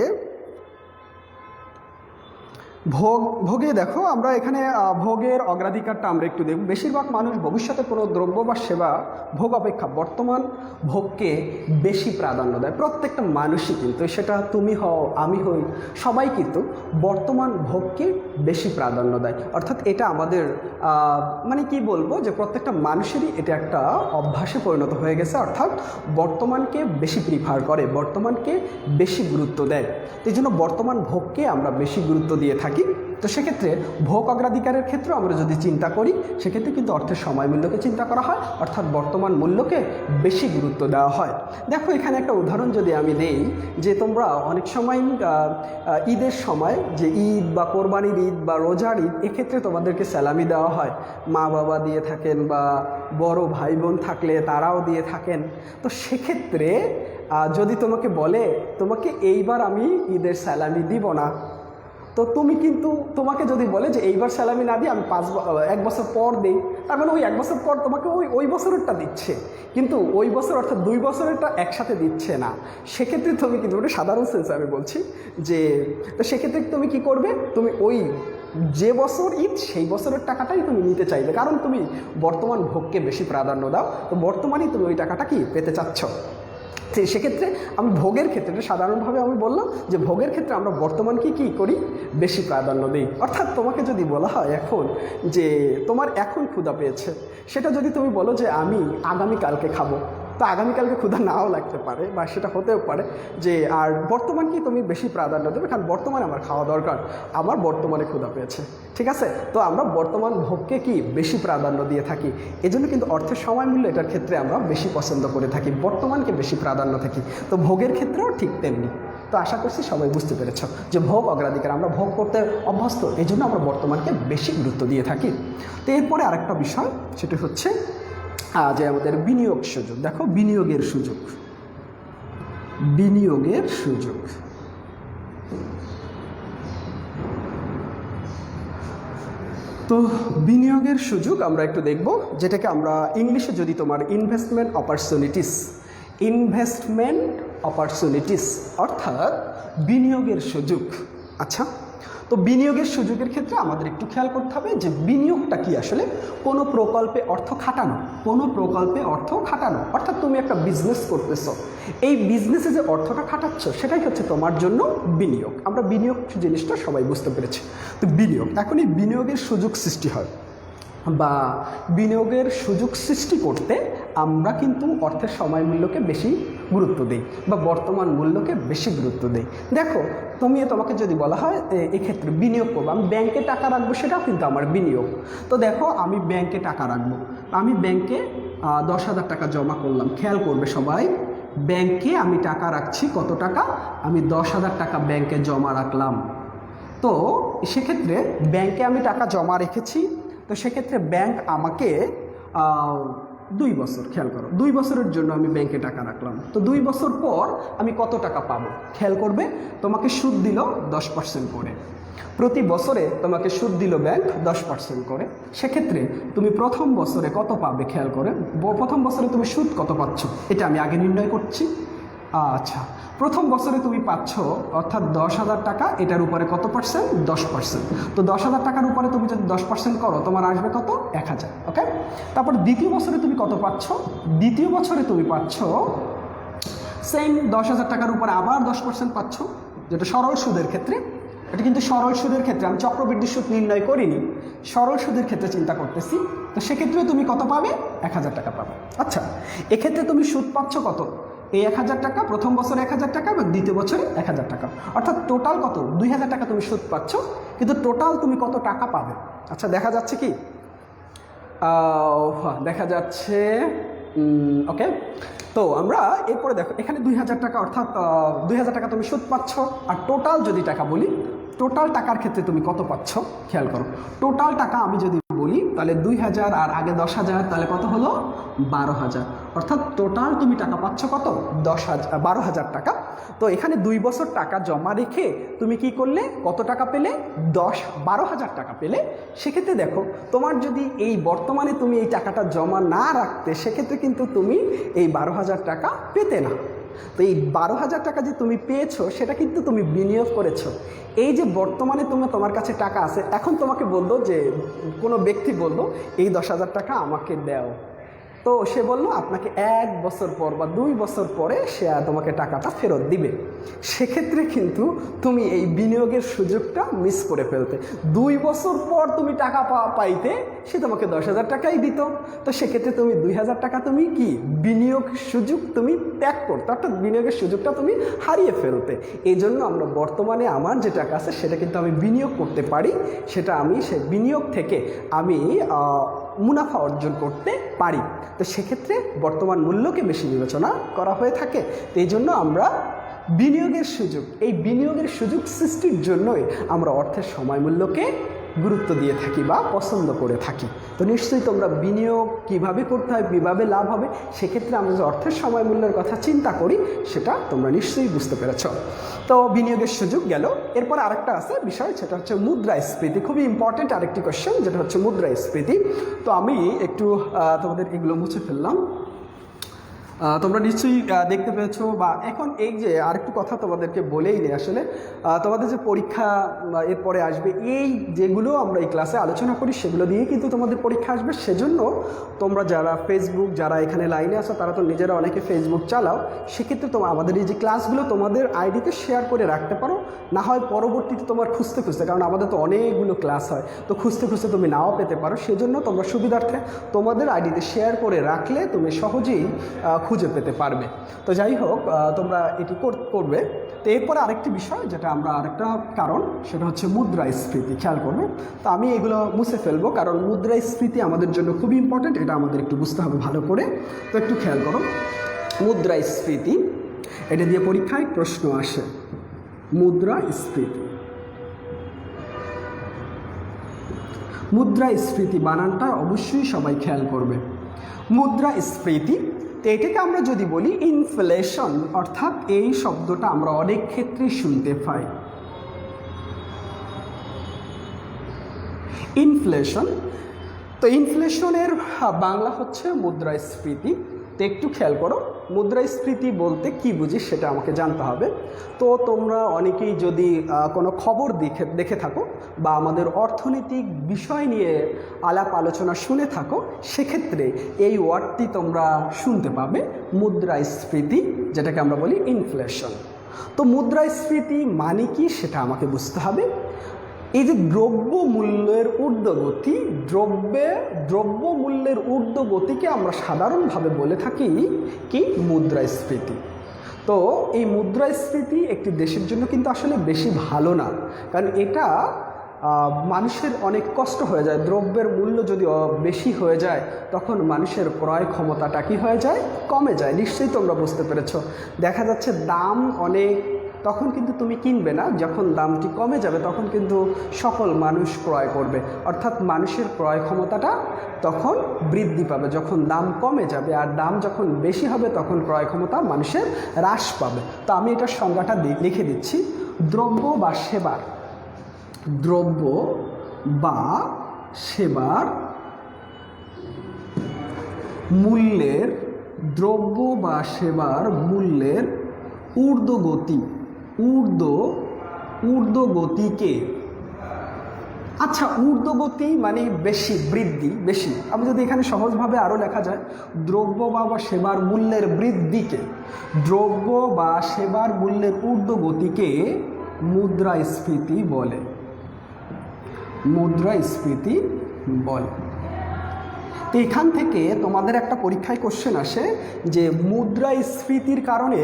ভোগে দেখো, আমরা এখানে ভোগের অগ্রাধিকারটা আমরা একটু দেখব। বেশিরভাগ মানুষ ভবিষ্যতে কোনো দ্রব্য বা সেবা ভোগ অপেক্ষা বর্তমান ভোগকে বেশি প্রাধান্য দেয়। প্রত্যেকটা মানুষই কিন্তু, সেটা তুমি হও, আমি হই, সবাই কিন্তু বর্তমান ভোগকে বেশি প্রাধান্য দেয়। অর্থাৎ এটা আমাদের মানে কি বলবো, যে প্রত্যেকটা মানুষেরই এটা একটা অভ্যাসে পরিণত হয়ে গেছে। অর্থাৎ বর্তমানকে বেশি প্রিফার করে, বর্তমানকে বেশি গুরুত্ব দেয়। এই জন্য বর্তমান ভোগকে আমরা বেশি গুরুত্ব দিয়ে থাকি। তো সেক্ষেত্রে ভোগ অগ্রাধিকারের ক্ষেত্রে আমরা যদি চিন্তা করি, সেক্ষেত্রে কিন্তু অর্থের সময় মূল্যকে চিন্তা করা হয়, অর্থাৎ বর্তমান মূল্যকে বেশি গুরুত্ব দেওয়া হয়। দেখো, এখানে একটা উদাহরণ যদি আমি দেই, যে তোমরা অনেক সময় ঈদের সময়, যে ঈদ বা কোরবানির ঈদ বা রোজার ঈদ, এক্ষেত্রে তোমাদেরকে স্যালামি দেওয়া হয়, মা বাবা দিয়ে থাকেন বা বড় ভাই বোন থাকলে তারাও দিয়ে থাকেন। তো সেক্ষেত্রে যদি তোমাকে বলে, তোমাকে এইবার আমি ঈদের স্যালামি দিব না, তো তুমি কিন্তু, তোমাকে যদি বলে যে এইবার স্যালামি না দিয়ে আমি 1 বছর পর দিই, তার মানে ওই 1 বছর পর তোমাকে ওই বছরেরটা দিচ্ছে, কিন্তু ওই বছর অর্থাৎ 2 বছরেরটা একসাথে দিচ্ছে না। সেক্ষেত্রে তুমি কিন্তু, ওটা সাধারণ সেন্সে আমি বলছি, যে তো সেক্ষেত্রে তুমি কি করবে, তুমি ওই যে বছর ঈদ সেই বছরের টাকাটাই তুমি নিতে চাইবে, কারণ তুমি বর্তমান ভোগকে বেশি প্রাধান্য দাও। তো বর্তমানেই তুমি ওই টাকাটা কি পেতে চাচ্ছ। সেক্ষেত্রে আমি ভোগের ক্ষেত্রে, সাধারণভাবে আমি বললাম যে ভোগের ক্ষেত্রে আমরা বর্তমানকে কী করি, বেশি প্রাধান্য দিই। অর্থাৎ তোমাকে যদি বলা হয় এখন যে তোমার এখন ক্ষুধা পেয়েছে, সেটা যদি তুমি বলো যে আমি আগামীকালকে খাবো, তো আগামীকালকে ক্ষুধা নাও লাগতে পারে বা সেটা হতেও পারে যে আর বর্তমানকেই তুমি বেশি প্রাধান্য দেবে, কারণ বর্তমানে আমার খাওয়া দরকার, আমার বর্তমানে ক্ষুধা পেয়েছে, ঠিক আছে। তো আমরা বর্তমান ভোগকে কি বেশি প্রাধান্য দিয়ে থাকি, এজন্য কিন্তু অর্থের সময় মূল্য এটার ক্ষেত্রে আমরা বেশি পছন্দ করে থাকি, বর্তমানকে বেশি প্রাধান্য থাকি। তো ভোগের ক্ষেত্রেও ঠিক তেমনি। তো আশা করছি সবাই বুঝতে পেরেছ যে ভোগ অগ্রাধিকার, আমরা ভোগ করতে অভ্যস্ত, এই জন্য আমরা বর্তমানকে বেশি গুরুত্ব দিয়ে থাকি। তো এরপরে আরেকটা বিষয়, সেটা হচ্ছে যে আমাদের বিনিয়োগ সুযোগ। দেখো বিনিয়োগের সুযোগ, বিনিয়োগের সুযোগ। তো বিনিয়োগের সুযোগ আমরা একটু দেখব, যেটাকে আমরা ইংলিশে যদি তোমার ইনভেস্টমেন্ট অপরচুনিটিস, ইনভেস্টমেন্ট অপরচুনিটিস অর্থাৎ বিনিয়োগের সুযোগ। আচ্ছা, তো বিনিয়োগের সুযোগের ক্ষেত্রে আমাদের একটু খেয়াল করতে হবে যে বিনিয়োগটা কি আসলে কোনো প্রকল্পে অর্থ খাটানো, কোনো প্রকল্পে অর্থ খাটানো, অর্থাৎ তুমি একটা বিজনেস করতেছো, এই বিজনেসে যে অর্থটা খাটাচ্ছ সেটাই হচ্ছে তোমার জন্য বিনিয়োগ। আমরা বিনিয়োগ জিনিসটা সবাই বুঝতে পেরেছি। তো বিনিয়োগ, এখন এই বিনিয়োগের সুযোগ সৃষ্টি হয় বা বিনিয়োগের সুযোগ সৃষ্টি করতে আমরা কিন্তু অর্থের সময় মূল্যকে বেশি গুরুত্ব দিই বা বর্তমান মূল্যকে বেশি গুরুত্ব দিই। দেখো তোমাকে যদি বলা হয় এক্ষেত্রে বিনিয়োগ করবো, আমি ব্যাংকে টাকা রাখবো, সেটাও কিন্তু আমার বিনিয়োগ। তো দেখো আমি ব্যাংকে টাকা রাখবো, আমি ব্যাংকে 10,000 টাকা জমা করলাম। খেয়াল করবে সবাই, ব্যাংকে আমি টাকা রাখছি, কত টাকা, আমি 10,000 টাকা ব্যাংকে জমা রাখলাম। তো সেক্ষেত্রে ব্যাংকে আমি টাকা জমা রেখেছি, তো সেক্ষেত্রে ব্যাংক আমাকে 2 বছর, খেয়াল করো 2 বছরের জন্য আমি ব্যাংকে টাকা রাখলাম। তো 2 বছর পর আমি কত টাকা পাবো, খেয়াল করবে, তোমাকে সুদ দিল 10% করে, প্রতি বছরে তোমাকে সুদ দিল ব্যাংক 10% করে। সেক্ষেত্রে তুমি প্রথম বছরে কত পাবে, খেয়াল করে, প্রথম বছরে তুমি সুদ কত পাচ্ছ এটা আমি আগে নির্ণয় করছি। আচ্ছা, প্রথম বছরে তুমি পাচ্ছ অর্থাৎ 10,000 টাকা, এটার উপরে কত পার্সেন্ট, 10%। তো 10,000 টাকার উপরে তুমি যদি 10% করো, তোমার আসবে কত, 1,000। ওকে, তারপর দ্বিতীয় বছরে তুমি কত পাচ্ছ, দ্বিতীয় বছরে তুমি পাচ্ছ সেম 10,000 টাকার উপরে আবার 10% পাচ্ছ, যেটা সরল সুদের ক্ষেত্রে। এটা কিন্তু সরল সুদের ক্ষেত্রে, আমি চক্রবৃদ্ধি সুদ নির্ণয় করিনি, সরল সুদের ক্ষেত্রে চিন্তা করতেছি। তো সেক্ষেত্রে তুমি কত পাবে, 1,000 টাকা পাবে। আচ্ছা, এক্ষেত্রে তুমি সুদ পাচ্ছ কত, এই 1,000 টাকা, প্রথম বছরে 1,000 টাকা এবং দ্বিতীয় বছরে 1,000 টাকা, অর্থাৎ টোটাল কত, 2,000 টাকা তুমি সুদ পাচ্ছ, কিন্তু টোটাল তুমি কত টাকা পাবে। আচ্ছা, দেখা যাচ্ছে কি, দেখা যাচ্ছে, ওকে। তো আমরা এরপরে দেখো এখানে 2,000 টাকা, অর্থাৎ 2,000 টাকা তুমি সুদ পাচ্ছ, আর টোটাল যদি টাকা বলি, টোটাল টাকার ক্ষেত্রে তুমি কত পাচ্ছ, খেয়াল করো, টোটাল টাকা আমি যদি বলি তাহলে 2,000 আর আগে 10,000, তাহলে কত হলো, 12,000, অর্থাৎ টোটাল তুমি টাকা পাচ্ছ কত, 12,000 টাকা। তো এখানে 2 বছর টাকা জমা রেখে তুমি কি করলে, কত টাকা পেলে, 12,000 টাকা পেলে। সেক্ষেত্রে দেখো, তোমার যদি এই বর্তমানে তুমি এই টাকাটা জমা না রাখতে, সেক্ষেত্রে কিন্তু তুমি এই 12,000 টাকা পেতে না। তো এই 12,000 টাকা যে তুমি পেয়েছো, সেটা কিন্তু তুমি বিনিয়োগ করেছো। এই যে বর্তমানে তোমার কাছে টাকা আছে, এখন তোমাকে বললো যে কোনো ব্যক্তি বললো এই 10,000 টাকা আমাকে দাও, তো সে বলল আপনাকে 1 বছর পর বা 2 বছর পরে সে তোমাকে টাকাটা ফেরত দিবে। সেক্ষেত্রে কিন্তু তুমি এই বিনিয়োগের সুযোগটা মিস করে ফেলতে। 2 বছর পর তুমি টাকা পাইতে, সে তোমাকে 10,000 টাকাই দিত। তো সেক্ষেত্রে তুমি 2,000 টাকা তুমি কি বিনিয়োগ সুযোগ তুমি ত্যাগ করতে, অর্থাৎ বিনিয়োগের সুযোগটা তুমি হারিয়ে ফেলতে। এই জন্য আমরা বর্তমানে আমার যে টাকা আছে সেটা কিন্তু আমি বিনিয়োগ করতে পারি, সেটা আমি সেই বিনিয়োগ থেকে আমি মুনাফা অর্জন করতে পারি। তো সেক্ষেত্রে বর্তমান মূল্যকে বেশি বিবেচনা করা হয়ে থাকে। তো এই জন্য আমরা বিনিয়োগের সুযোগ, এই বিনিয়োগের সুযোগ সৃষ্টির জন্যই আমরা অর্থের সময় মূল্যকে গুরুত্ব দিয়ে থাকি বা পছন্দ করে থাকি। তো নিশ্চয়ই তোমরা বিনিয়োগ কিভাবে করতে হয়, কীভাবে লাভ হবে, সেক্ষেত্রে আমরা যে অর্থের সময় মূল্যের কথা চিন্তা করি, সেটা তোমরা নিশ্চয়ই বুঝতে পেরেছ। তো বিনিয়োগের সুযোগ গেল, এরপর আরেকটা আছে বিষয়, সেটা হচ্ছে মুদ্রাস্ফীতি। খুবই ইম্পর্টেন্ট আরেকটি কোয়েশ্চেন, যেটা হচ্ছে মুদ্রাস্ফীতি। তো আমি একটু তোমাদের এগুলো মুছে ফেললাম। তোমরা নিশ্চয়ই দেখতে পেয়েছো, বা এখন এই যে আরেকটু কথা তোমাদেরকে বলেই নেই, আসলে তোমাদের যে পরীক্ষা এরপরে আসবে, এই যেগুলো আমরা এই ক্লাসে আলোচনা করি সেগুলো দিয়ে কিন্তু তোমাদের পরীক্ষা আসবে। সেজন্য তোমরা যারা ফেসবুক, যারা এখানে লাইনে আসো, তারা তো নিজেরা অনেকে ফেসবুক চালাও, সেক্ষেত্রে আমাদের এই যে ক্লাসগুলো তোমাদের আইডিতে শেয়ার করে রাখতে পারো, না হয় পরবর্তীতে তোমার খুঁজতে খুঁজতে, কারণ আমাদের তো অনেকগুলো ক্লাস হয়, তো খুঁজতে খুঁজতে তুমি নাও পেতে পারো। সেজন্য তোমরা সুবিধার্থে তোমাদের আইডিতে শেয়ার করে রাখলে তুমি সহজেই খুঁজে পেতে পারবে। তো যাই হোক, তোমরা এটি করবে। তো এরপরে আরেকটি বিষয় যেটা আমরা আরেকটা কারণ, সেটা হচ্ছে মুদ্রাস্ফীতি। খেয়াল করবে। তো আমি এগুলো মুছে ফেলবো, কারণ মুদ্রাস্ফীতি আমাদের জন্য খুবই ইম্পর্ট্যান্ট, এটা আমাদের একটু বুঝতে হবে ভালো করে। তো একটু খেয়াল করো, মুদ্রাস্ফীতি, এটা দিয়ে পরীক্ষায় প্রশ্ন আসে। মুদ্রাস্ফীতি, মুদ্রাস্ফীতি বানানটা অবশ্যই সবাই খেয়াল করবে। মুদ্রাস্ফীতি, তো এটাকে আমরা যদি বলি ইনফ্লেশন, অর্থাৎ এই শব্দটা আমরা অনেক ক্ষেত্রে শুনতে পাই। ইনফ্লেশন, তো ইনফ্লেশনের বাংলা হচ্ছে মুদ্রাস্ফীতি। তো একটু খেয়াল করো, মুদ্রাস্ফীতি বলতে কি বুঝি সেটা আমাকে জানতে হবে। তো তোমরা অনেকেই যদি কোনো খবর দেখে থাকো বা আমাদের অর্থনৈতিক বিষয় নিয়ে আলাপ আলোচনা শুনে থাকো, সেক্ষেত্রে এই ওয়ার্ডটি তোমরা শুনতে পাবে, মুদ্রাস্ফীতি, যেটাকে আমরা বলি ইনফ্লেশন। তো মুদ্রাস্ফীতি মানে কি সেটা আমাকে বুঝতে হবে। এই যে দ্রব্য মূল্যের ঊর্ধ্বগতি, দ্রব্য মূল্যের ঊর্ধ্বগতিকে আমরা সাধারণভাবে বলে থাকি কি মুদ্রাস্ফীতি। তো এই মুদ্রাস্ফীতি একটি দেশের জন্য কিন্তু আসলে বেশি ভালো না, কারণ এটা মানুষের অনেক কষ্ট হয়ে যায়। দ্রব্যের মূল্য যদি বেশি হয়ে যায়, তখন মানুষের ক্রয় ক্ষমতাটা কী হয়ে যায়, কমে যায়। নিশ্চয়ই তোমরা বুঝতে পেরেছ। দেখা যাচ্ছে দাম অনেক, তখন কিন্তু তুমি কিনবে না, যখন দামটি কমে যাবে তখন কিন্তু সকল মানুষ ক্রয় করবে, অর্থাৎ মানুষের ক্রয় ক্ষমতাটা তখন বৃদ্ধি পাবে যখন দাম কমে যাবে। আর দাম যখন বেশি হবে তখন ক্রয় ক্ষমতা মানুষের হ্রাস পাবে। তো আমি এটার সংজ্ঞাটা লিখে দিচ্ছি। দ্রব্য বা সেবার, দ্রব্য বা সেবার মূল্যের, দ্রব্য বা সেবার মূল্যের ঊর্ধ্বগতিকে, আচ্ছা ঊর্ধ্বগতি মানে বেশি, বৃদ্ধি, বেশি। আমি যদি এখানে সহজভাবে আরও লেখা যায়, দ্রব্য বা সেবার মূল্যের বৃদ্ধিকে, দ্রব্য বা সেবার মূল্যের ঊর্ধ্বগতিকে মুদ্রাস্ফীতি বলে, মুদ্রাস্ফীতি বলে। তো এখান থেকে তোমাদের একটা পরীক্ষায় কোশ্চেন আসে যে মুদ্রাস্ফীতির কারণে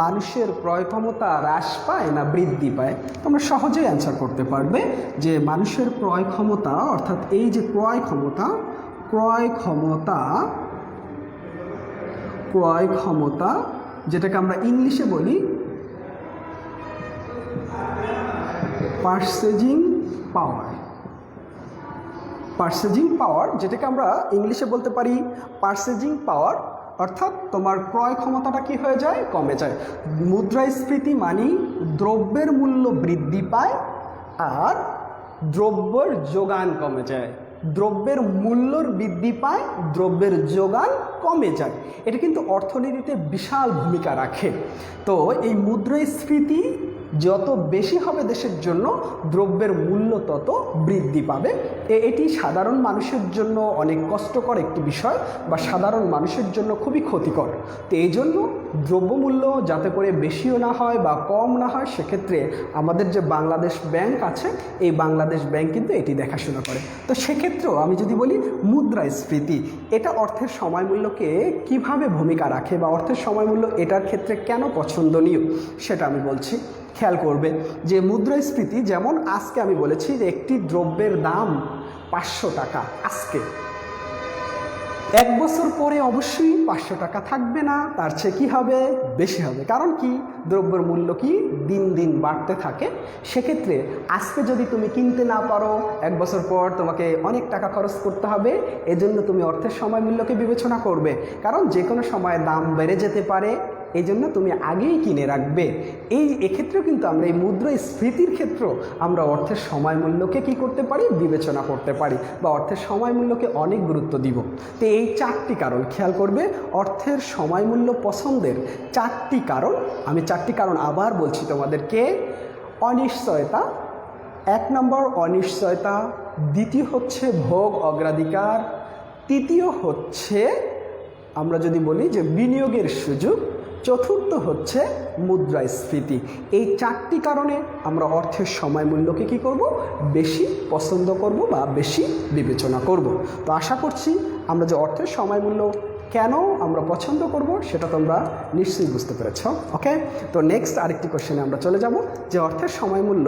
মানুষের ক্রয় ক্ষমতা হ্রাস পায় না বৃদ্ধি পায়। তোমরা সহজেই অ্যান্সার করতে পারবে যে মানুষের ক্রয় ক্ষমতা, অর্থাৎ এই যে ক্রয় ক্ষমতা যেটাকে আমরা ইংলিশে বলি পারচেজিং পাওয়ার, যেটাকে আমরা ইংলিশে বলতে পারি পারচেজিং পাওয়ার, অর্থাৎ তোমার ক্রয় ক্ষমতাটা কি হয়ে যায়, কমে যায়। মুদ্রাস্ফীতি মানে দ্রব্যের মূল্য বৃদ্ধি পায় আর দ্রব্যের যোগান কমে যায়। দ্রব্যের মূল্যর বৃদ্ধি পায়, দ্রব্যের যোগান কমে যায়। এটা কিন্তু অর্থনীতিতে বিশাল ভূমিকা রাখে। তো এই মুদ্রাস্ফীতি যত বেশি হবে দেশের জন্য, দ্রব্যের মূল্য তত বৃদ্ধি পাবে। এটি সাধারণ মানুষের জন্য অনেক কষ্টকর একটি বিষয়, বা সাধারণ মানুষের জন্য খুবই ক্ষতিকর। তো এই জন্য দ্রব্যমূল্য যাতে করে বেশিও না হয় বা কম না হয়, সেক্ষেত্রে আমাদের যে বাংলাদেশ ব্যাংক আছে, এই বাংলাদেশ ব্যাংক কিন্তু এটি দেখাশোনা করে। তো সেক্ষেত্রেও আমি যদি বলি মুদ্রাস্ফীতি, এটা অর্থের সময় মূল্যকে কীভাবে ভূমিকা রাখে, বা অর্থের সময় মূল্য এটার ক্ষেত্রে কেন পছন্দনীয়, সেটা আমি বলছি। খেয়াল করবে যে মুদ্রাস্ফীতি, যেমন আজকে আমি বলেছি যে একটি দ্রব্যের দাম 500 টাকা, আজকে 1 বছর পরে অবশ্যই 500 টাকা থাকবে না, তার চেয়ে কী হবে, বেশি হবে। কারণ কি, দ্রব্যের মূল্য কি দিন দিন বাড়তে থাকে। সেক্ষেত্রে আজকে যদি তুমি কিনতে না পারো, 1 বছর পর তোমাকে অনেক টাকা খরচ করতে হবে। এজন্য তুমি অর্থের সময় মূল্যকে বিবেচনা করবে, কারণ যে কোনো সময় দাম বেড়ে যেতে পারে, এই জন্য তুমি আগেই কিনে রাখবে। এক্ষেত্রেও কিন্তু আমরা এই মুদ্রাস্ফীতির ক্ষেত্রেও আমরা অর্থের সময় মূল্যকে কী করতে পারি, বিবেচনা করতে পারি, বা অর্থের সময় মূল্যকে অনেক গুরুত্ব দিব। তো এই 4টি কারণ খেয়াল করবে, অর্থের সময় মূল্য পছন্দের 4টি কারণ। আমি 4টি কারণ আবার বলছি তোমাদেরকে। অনিশ্চয়তা, 1 নম্বর অনিশ্চয়তা, দ্বিতীয় হচ্ছে ভোগ অগ্রাধিকার, তৃতীয় হচ্ছে আমরা যদি বলি যে বিনিয়োগের সুযোগ, চতুর্থ হচ্ছে মুদ্রাস্ফীতি। এই 4টি কারণে আমরা অর্থের সময় মূল্যকে কী করব, বেশি পছন্দ করব বা বেশি বিবেচনা করব। তো আশা করছি আমরা যে অর্থের সময় মূল্য কেন আমরা পছন্দ করব সেটা তোমরা নিশ্চয়ই বুঝতে পেরেছ। ওকে, তো নেক্সট আরেকটি কোশ্চেনে আমরা চলে যাব যে অর্থের সময় মূল্য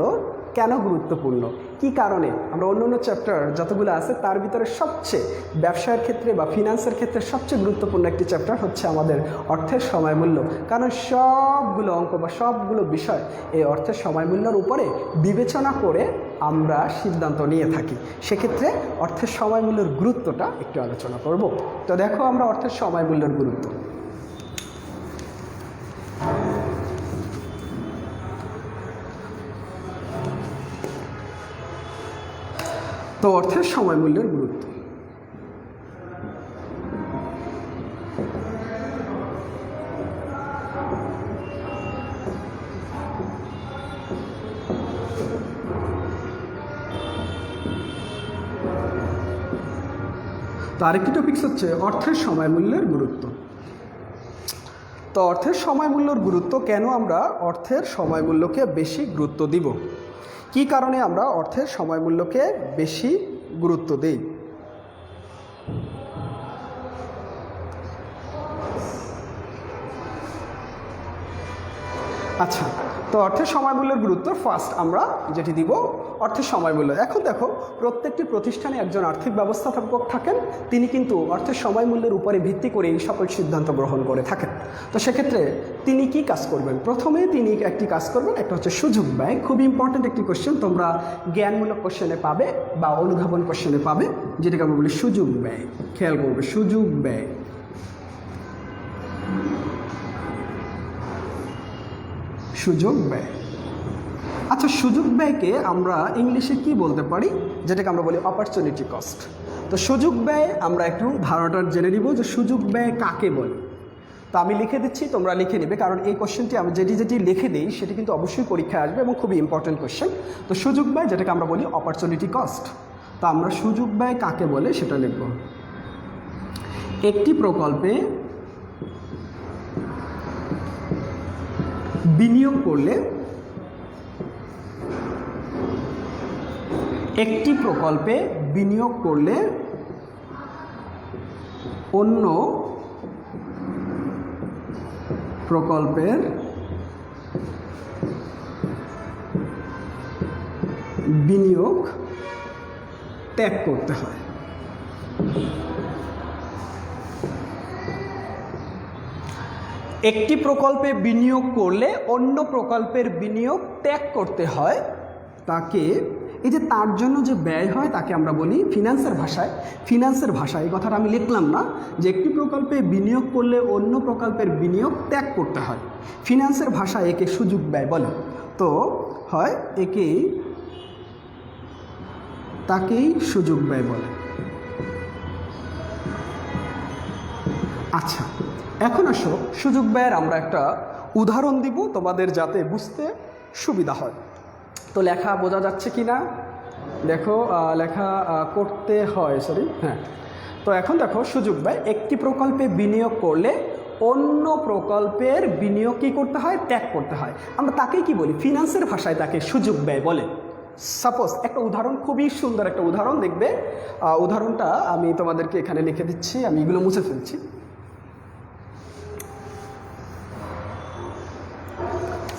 কেন গুরুত্বপূর্ণ, কি কারণে। আমরা অন্য অন্য চ্যাপ্টার যতগুলো আছে তার ভিতরে সবচেয়ে ব্যবসায়ের ক্ষেত্রে বা ফিনান্সের ক্ষেত্রে সবচেয়ে গুরুত্বপূর্ণ একটি চ্যাপ্টার হচ্ছে আমাদের অর্থের সময় মূল্য, কারণ সবগুলো অঙ্ক বা সবগুলো বিষয় এই অর্থের সময় মূল্যের উপরে বিবেচনা করে আমরা সিদ্ধান্ত নিয়ে থাকি। সেক্ষেত্রে অর্থের সময় মূল্যের গুরুত্বটা একটু আলোচনা করব। তো দেখো আমরা অর্থের সময় মূল্যের গুরুত্ব। তো অর্থের সময় মূল্যের গুরুত্ব, তো আরেকটি টপিকস হচ্ছে অর্থের সময় মূল্যের গুরুত্ব। তো অর্থের সময় মূল্যের গুরুত্ব কেন আমরা অর্থের সময় মূল্যকে বেশি গুরুত্ব দিব, কি কারণে আমরা অর্থের সময় মূল্যকে বেশি গুরুত্ব দেই। আচ্ছা, তো অর্থের সময় মূল্যের গুরুত্ব ফার্স্ট আমরা যেটি দিব অর্থের সময় মূল্য। এখন দেখো প্রত্যেকটি প্রতিষ্ঠানে একজন আর্থিক ব্যবস্থাপক থাকেন, তিনি কিন্তু অর্থের সময় মূল্যের উপরে ভিত্তি করে এই সকল সিদ্ধান্ত গ্রহণ করে থাকেন। তো সেক্ষেত্রে তিনি কি কাজ করবেন, প্রথমে তিনি একটি কাজ করবেন, একটা হচ্ছে সুযোগ ব্যয়। খুব ইম্পর্ট্যান্ট একটি কোশ্চেন, তোমরা জ্ঞানমূলক কোশ্চেনে পাবে বা অনুধাবন কোশ্চেনে পাবে, যেটাকে আমরা বলি সুযোগ ব্যয়। খেয়াল করবে, সুযোগ ব্যয়। সুযোগ ব্যয়। আচ্ছা, সুযোগ ব্যয়কে আমরা ইংলিশে কি বলতে পারি, যেটাকে আমরা বলি অপরচুনিটি কস্ট। তো সুযোগ ব্যয় আমরা একটু ধারণাটা জেনে নিব যে সুযোগ ব্যয় কাকে বলে। তো আমি লিখে দিচ্ছি, তোমরা লিখে নেবে, কারণ এই কোশ্চেনটি আমি যেটি লিখে দিই সেটি কিন্তু অবশ্যই পরীক্ষায় আসবে এবং খুবই ইম্পর্টেন্ট কোশ্চেন। তো সুযোগ ব্যয়, যেটাকে আমরা বলি অপরচুনিটি কস্ট। তো আমরা সুযোগ ব্যয় কাকে বলে সেটা লিখব। একটি প্রকল্পে বিনিয়োগ করলে, একটি প্রকল্পে বিনিয়োগ করলে অন্য প্রকল্পের বিনিয়োগ ত্যাগ করতে হয়। একটি প্রকল্পে বিনিয়োগ করলে অন্য প্রকল্পের বিনিয়োগ ত্যাগ করতে হয়, তাকে এই যে তার জন্য যে ব্যয় হয় তাকে আমরা বলি ফিনান্সের ভাষায় এই কথাটা আমি লিখলাম না, যে একটি প্রকল্পে বিনিয়োগ করলে অন্য প্রকল্পের বিনিয়োগ ত্যাগ করতে হয়, ফিনান্সের ভাষায় একে সুযোগ ব্যয় বলে। তো হয় তাকেই সুযোগ ব্যয় বলে। আচ্ছা, এখন আসো সুযোগ ব্যয়ের আমরা একটা উদাহরণ দিব তোমাদের যাতে বুঝতে সুবিধা হয়। তো লেখা বোঝা যাচ্ছে কি না দেখো, লেখা করতে হয়, হ্যাঁ। তো এখন দেখো সুযোগ ব্যয়, একটি প্রকল্পে বিনিয়োগ করলে অন্য প্রকল্পের বিনিয়োগ কী করতে হয়, ত্যাগ করতে হয়। আমরা তাকেই কি বলি, ফিনান্সের ভাষায় তাকে সুযোগ ব্যয় বলে। সাপোজ একটা উদাহরণ, খুবই সুন্দর একটা উদাহরণ দেখবে, উদাহরণটা আমি তোমাদেরকে এখানে লিখে দিচ্ছি, আমি এগুলো মুছে ফেলছি।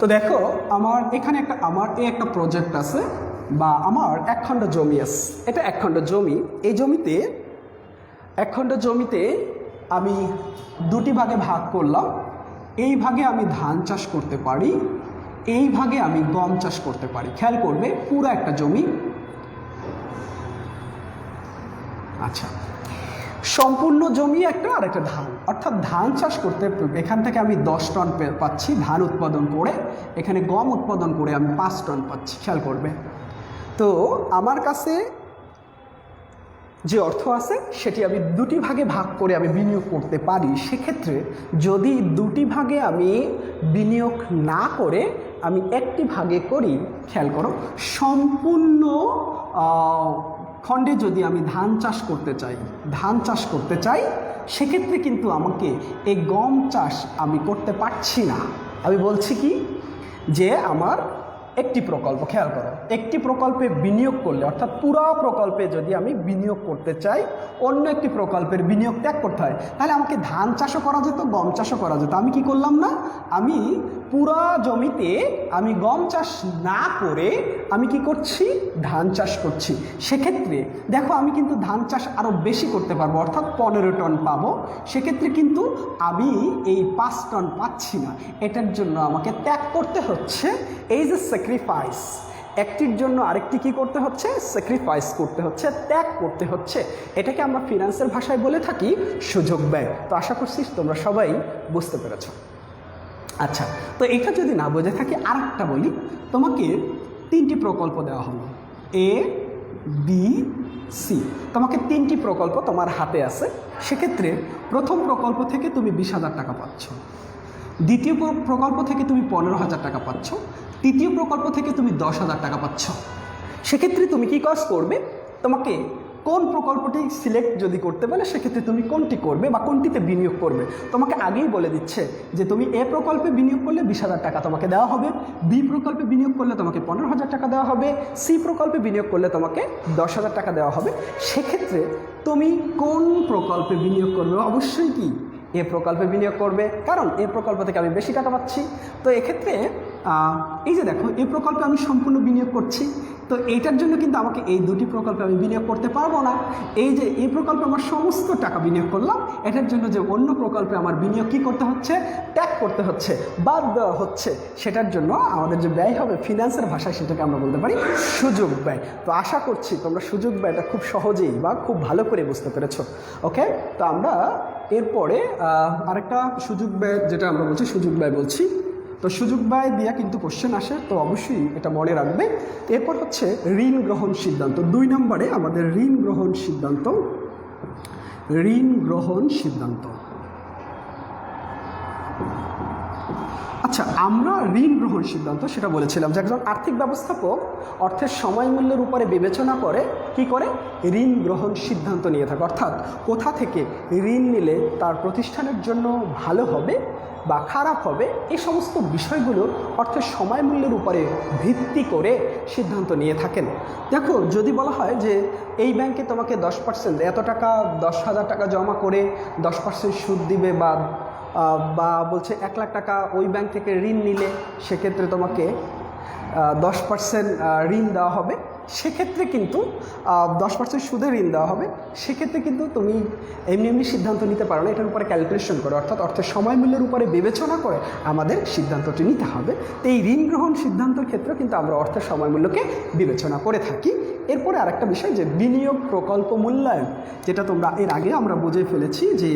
তো দেখো আমার এখানে একটা প্রজেক্ট আছে বা আমার একখণ্ড জমি আছে, এটা একখণ্ড জমি। এই জমিতে একখণ্ড জমিতে আমি দুটি ভাগে ভাগ করলাম। এই ভাগে আমি ধান চাষ করতে পারি, এই ভাগে আমি গম চাষ করতে পারি। খেয়াল করবে পুরো একটা জমি। আচ্ছা, সম্পূর্ণ জমি একটা আর একটা ধান, অর্থাৎ ধান চাষ করতে এখান থেকে আমি 10 টন পাচ্ছি ধান উৎপাদন করে, এখানে গম উৎপাদন করে আমি 5 টন পাচ্ছি। খেয়াল করবে, তো আমার কাছে যে অর্থ আছে সেটি আমি দুটি ভাগে ভাগ করে আমি বিনিয়োগ করতে পারি। সেক্ষেত্রে যদি দুটি ভাগে আমি বিনিয়োগ না করে আমি একটি ভাগে করি, খেয়াল করো, সম্পূর্ণ খণ্ডে যদি আমি ধান চাষ করতে চাই সেক্ষেত্রে কিন্তু আমাকে এই গম চাষ আমি করতে পারছি না। আমি বলছি কি যে আমার একটি প্রকল্প, খেয়াল করো, একটি প্রকল্পে বিনিয়োগ করলে অর্থাৎ পুরো প্রকল্পে যদি আমি বিনিয়োগ করতে চাই, অন্য একটি প্রকল্পের বিনিয়োগ ত্যাগ করতে হয়, তাহলে আমাকে ধান চাষও করা যেত, গম চাষও করা যেত। আমি কি করলাম না, আমি পুরা জমিতে আমি গম চাষ না করে আমি কি করছি, ধান চাষ করছি। সেক্ষেত্রে দেখো আমি কিন্তু ধান চাষ আরও বেশি করতে পারবো, অর্থাৎ 15 টন পাবো। সেক্ষেত্রে কিন্তু আমি এই 5 টন পাচ্ছি না, এটার জন্য আমাকে ত্যাগ করতে হচ্ছে। এই যে স্যাক্রিফাইস, একটির জন্য আরেকটি কি করতে হচ্ছে, স্যাক্রিফাইস করতে হচ্ছে, ত্যাগ করতে হচ্ছে। এটাকে আমরা ফিনান্সের ভাষায় বলে থাকি সুযোগ ব্যয়। তো আশা করছি তোমরা সবাই বুঝতে পেরেছ। আচ্ছা, তো এটা যদি না বুঝে থাকি আরেকটা বলি, তোমাকে 3টি প্রকল্প দেওয়া হলো, এ বি সি। তোমাকে 3টি প্রকল্প তোমার হাতে আছে। সেক্ষেত্রে প্রথম প্রকল্প থেকে তুমি 20,000 টাকা পাচ্ছ, দ্বিতীয় প্রকল্প থেকে তুমি 15,000 টাকা পাচ্ছ, তৃতীয় প্রকল্প থেকে তুমি 10,000 টাকা পাচ্ছ। সেক্ষেত্রে তুমি কি কাজ করবে, তোমাকে কোন প্রকল্পটি সিলেক্ট যদি করতে বলে সেক্ষেত্রে তুমি কোনটি করবে বা কোনটিতে বিনিয়োগ করবে। তোমাকে আগেই বলে দিচ্ছে যে তুমি এ প্রকল্পে বিনিয়োগ করলে 20,000 টাকা তোমাকে দেওয়া হবে, বি প্রকল্পে বিনিয়োগ করলে তোমাকে 15,000 টাকা দেওয়া হবে, সি প্রকল্পে বিনিয়োগ করলে তোমাকে 10,000 টাকা দেওয়া হবে। সেক্ষেত্রে তুমি কোন প্রকল্পে বিনিয়োগ করবে, অবশ্যই কি এ প্রকল্পে বিনিয়োগ করবে, কারণ এ প্রকল্প থেকে আমি বেশি টাকা পাচ্ছি। তো এক্ষেত্রে এই যে দেখো, এই প্রকল্পে আমি সম্পূর্ণ বিনিয়োগ করছি, তো এইটার জন্য কিন্তু আমাকে এই 2টি প্রকল্পে আমি বিনিয়োগ করতে পারবো না। এই যে এই প্রকল্পে আমার সমস্ত টাকা বিনিয়োগ করলাম, এটার জন্য যে অন্য প্রকল্পে আমার বিনিয়োগ কী করতে হচ্ছে, ত্যাগ করতে হচ্ছে, বাদ দেওয়া হচ্ছে। সেটার জন্য আমাদের যে ব্যয় হবে ফিনান্সের ভাষায় সেটাকে আমরা বলতে পারি সুযোগ ব্যয়। তো আশা করছি তোমরা সুযোগ ব্যয়টা খুব সহজেই বা খুব ভালো করে বুঝতে পেরেছো। ওকে, তো আমরা এরপরে আরেকটা সুযোগ ব্যয়, যেটা আমরা বলছি সুযোগ ব্যয় বলছি, তো সুযোগ ব্যয় দিয়া কিন্তু কোশ্চেন আসে, তো অবশ্যই এটা মনে রাখবে। এরপর হচ্ছে ঋণ গ্রহণ সিদ্ধান্ত। 2 নম্বরে আমাদের ঋণ গ্রহণ সিদ্ধান্ত, ঋণ গ্রহণ সিদ্ধান্ত। আচ্ছা, আমরা ঋণ গ্রহণ সিদ্ধান্ত সেটা বলেছিলাম যে একজন আর্থিক ব্যবস্থাপক অর্থের সময় মূল্যের উপরে বিবেচনা করে কি করে, ঋণ গ্রহণ সিদ্ধান্ত নিয়ে থাকে। অর্থাৎ কোথা থেকে ঋণ নিলে তার প্রতিষ্ঠানের জন্য ভালো হবে বা খারাপ হবে, এই সমস্ত বিষয়গুলো অর্থের সময় মূল্যের উপরে ভিত্তি করে সিদ্ধান্ত নিয়ে থাকেন। দেখো, যদি বলা হয় যে এই ব্যাংকে তোমাকে 10% এত টাকা 10,000 টাকা জমা করে 10% সুদ দিবে, বা বলছে 1 লাখ টাকা ওই ব্যাংক থেকে ঋণ নিলে সেক্ষেত্রে তোমাকে 10% ঋণ দেওয়া হবে, সেক্ষেত্রে কিন্তু 10% সুদে ঋণ দেওয়া হবে। সেক্ষেত্রে কিন্তু তুমি এমনি সিদ্ধান্ত নিতে পারো না, এটার উপরে ক্যালকুলেশন করে, অর্থাৎ অর্থের সময় মূল্যের উপরে বিবেচনা করে আমাদের সিদ্ধান্তটি নিতে হবে। তো এই ঋণ গ্রহণ সিদ্ধান্তের ক্ষেত্রে কিন্তু আমরা অর্থের সময় মূল্যকে বিবেচনা করে থাকি। এরপরে আরেকটা বিষয় যে বিনিয়োগ প্রকল্প মূল্যায়ন, যেটা তোমরা এর আগে আমরা বুঝে ফেলেছি যে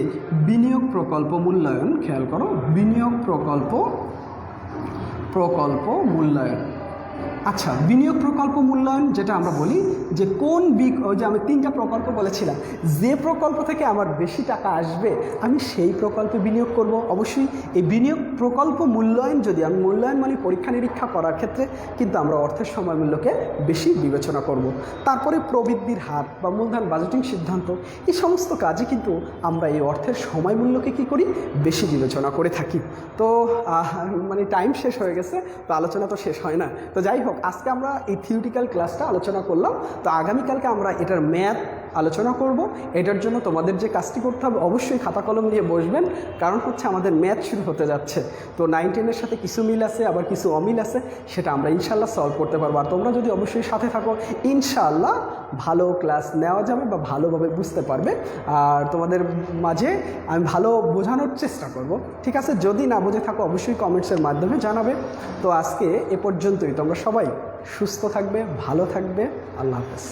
বিনিয়োগ প্রকল্প মূল্যায়ন। খেয়াল করো, বিনিয়োগ প্রকল্প মূল্যায়ন। আচ্ছা, বিনিয়োগ প্রকল্প মূল্যায়ন যেটা আমরা বলি যে কোন ওই যে আমি 3টা প্রকল্প বলেছিলাম, যে প্রকল্প থেকে আমার বেশি টাকা আসবে আমি সেই প্রকল্পে বিনিয়োগ করব। অবশ্যই এই বিনিয়োগ প্রকল্প মূল্যায়ন, যদি আমি মূল্যায়ন মানে পরীক্ষা নিরীক্ষা করার ক্ষেত্রে কিন্তু আমরা অর্থের সময় মূল্যকে বেশি বিবেচনা করব। তারপরে প্রবৃদ্ধির হার বা মূলধন বাজেটিং সিদ্ধান্ত, এই সমস্ত কাজে কিন্তু আমরা এই অর্থের সময় মূল্যকে কী করি, বেশি বিবেচনা করে থাকি। তো মানে টাইম শেষ হয়ে গেছে, তো আলোচনা তো শেষ হয় না। তো যাই হোক, আজকে আমরা এই থিওরিটিক্যাল ক্লাসটা আলোচনা করলাম। তো আগামীকালকে আমরা এটার ম্যাথ আলোচনা করব। এটার জন্য তোমাদের যে কাজটি করতে হবে, অবশ্যই খাতা কলম নিয়ে বসবেন, কারণ হচ্ছে আমাদের ম্যাথ শুরু হতে যাচ্ছে। তো 9-10-এর সাথে কিছু মিল আছে, আবার কিছু অমিল আছে, সেটা আমরা ইনশাল্লাহ সলভ করতে পারবো। আর তোমরা যদি অবশ্যই সাথে থাকো, ইনশাল্লাহ ভালো ক্লাস নেওয়া যাবে বা ভালোভাবে বুঝতে পারবে। আর তোমাদের মাঝে আমি ভালো বোঝানোর চেষ্টা করব। ঠিক আছে, যদি না বুঝে থাকো অবশ্যই কমেন্টসের মাধ্যমে জানাবে। তো আজকে এ পর্যন্তই। তোমরা সবাই সুস্থ থাকবে, ভালো থাকবে। আল্লাহ হাফেজ।